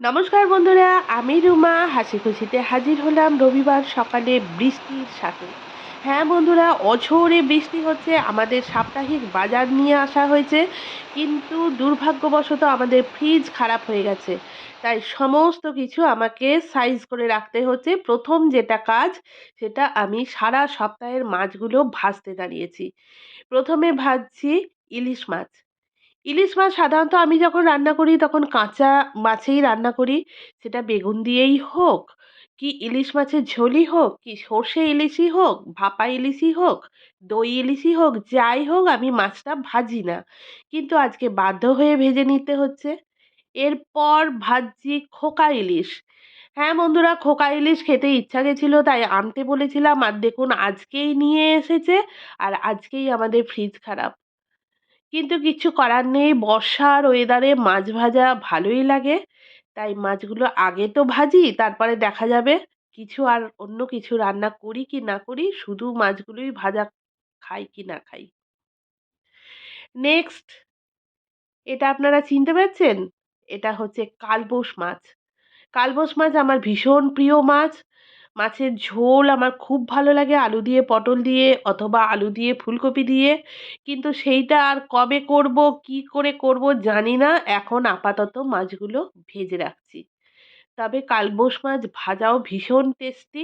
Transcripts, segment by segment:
নমস্কার বন্ধুরা, আমি রুমা হাসি খুশিতে হাজির হলাম রবিবার সকালে বৃষ্টির সাথে। হ্যাঁ বন্ধুরা, অঝোরে বৃষ্টি হচ্ছে। আমাদের সাপ্তাহিক বাজার নিয়ে আসা হয়েছে, কিন্তু দুর্ভাগ্যবশত আমাদের ফ্রিজ খারাপ হয়ে গেছে। তাই সমস্ত কিছু আমাকে সাইজ করে রাখতে হচ্ছে। প্রথম যেটা কাজ, সেটা আমি সারা সপ্তাহের মাছগুলো ভাজতে দাঁড়িয়েছি। প্রথমে ভাজছি ইলিশ মাছ। ইলিশ মাছ সাধারণত আমি যখন রান্না করি তখন কাঁচা মাছেই রান্না করি। সেটা বেগুন দিয়েই হোক, কি ইলিশ মাছের ঝোলই হোক, কি সর্ষে ইলিশই হোক, ভাপা ইলিশই হোক, দই ইলিশই হোক, যাই হোক আমি মাছটা ভাজি না। কিন্তু আজকে বাধ্য হয়ে ভেজে নিতে হচ্ছে। এরপর ভাজছি খোকা ইলিশ। হ্যাঁ বন্ধুরা, খোকা ইলিশ খেতে ইচ্ছা গেছিল তাই আনতে বলেছিলাম, আর দেখুন আজকেই নিয়ে এসেছে। আর আজকেই আমাদের ফ্রিজ খারাপ। কিন্তু কিচ্ছু করার নেই, বর্ষার ওয়েদারে মাছ ভাজা ভালোই লাগে। তাই মাছগুলো আগে তো ভাজি, তারপরে দেখা যাবে কিছু আর অন্য কিছু রান্না করি কি না করি, শুধু মাছগুলোই ভাজা খাই কি না খাই। নেক্সট, এটা আপনারা চিনতে পারছেন? এটা হচ্ছে কালবোশ মাছ। কালবোশ মাছ আমার ভীষণ প্রিয় মাছ। মাছের ঝোল আমার খুব ভালো লাগে আলু দিয়ে, পটল দিয়ে, অথবা আলু দিয়ে ফুলকপি দিয়ে। কিন্তু সেইটা আর কবে করব, কি করে করব জানি না। এখন আপাতত মাছগুলো ভেজে রাখছি। তবে কালবোশ মাছ ভাজাও ভীষণ টেস্টি।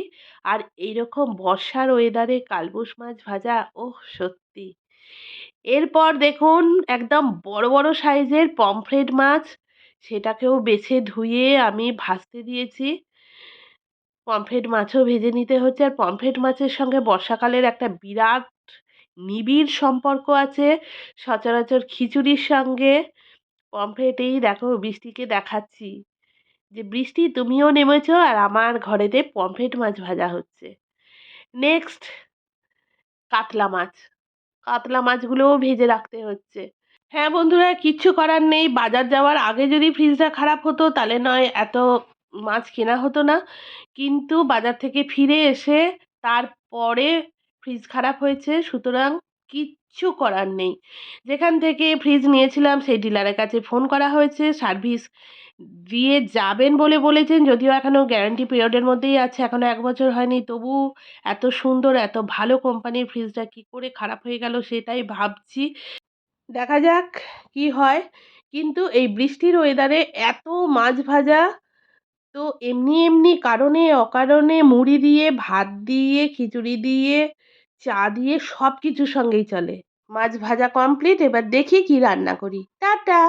আর এইরকম বর্ষার ওয়েদারে কালবোশ মাছ ভাজা, ওহ সত্যি। এরপর দেখুন একদম বড় বড় সাইজের পমফ্রেট মাছ। সেটাকেও বেছে ধুয়ে আমি ভাজতে দিয়েছি। পমফ্রেট মাছও ভেজে নিতে হচ্ছে। আর পমফ্রেট মাছের সঙ্গে বর্ষাকালের একটা বিরাট নিবিড় সম্পর্ক আছে। সচরাচর খিচুড়ির সঙ্গে পমফ্রেট, এই দেখো বৃষ্টিকে দেখাচ্ছি যে বৃষ্টি তুমিও নেমেছো আর আমার ঘরেতে পমফ্রেট মাছ ভাজা হচ্ছে। নেক্সট, কাতলা মাছ। কাতলা মাছগুলোও ভেজে রাখতে হচ্ছে। হ্যাঁ বন্ধুরা, কিচ্ছু করার নেই। বাজার যাওয়ার আগে যদি ফ্রিজটা খারাপ হতো তাহলে নয় এত মাছ কেনা হতো না। কিন্তু বাজার থেকে ফিরে এসে তারপরে ফ্রিজ খারাপ হয়েছে, সুতরাং কিচ্ছু করার নেই। যেখান থেকে ফ্রিজ নিয়েছিলাম সেই ডিলারের কাছে ফোন করা হয়েছে, সার্ভিস দিয়ে যাবেন বলে বলেছেন। যদিও এখনও গ্যারান্টি পিরিয়ডের মধ্যেই আছে, এখনও 1 বছর হয়নি, তবু এত সুন্দর এত ভালো কোম্পানির ফ্রিজটা কী করে খারাপ হয়ে গেল সেটাই ভাবছি। দেখা যাক কি হয়। কিন্তু এই বৃষ্টির ওয়েদারে এত মাছ ভাজা তো এমনি এমনি কারণে অকারণে মুড়ি দিয়ে, ভাত দিয়ে, খিচুড়ি দিয়ে, চা দিয়ে সব কিছুর সঙ্গেই চলে। মাছ ভাজা কমপ্লিট, এবার দেখি কি রান্না করি। টাটা।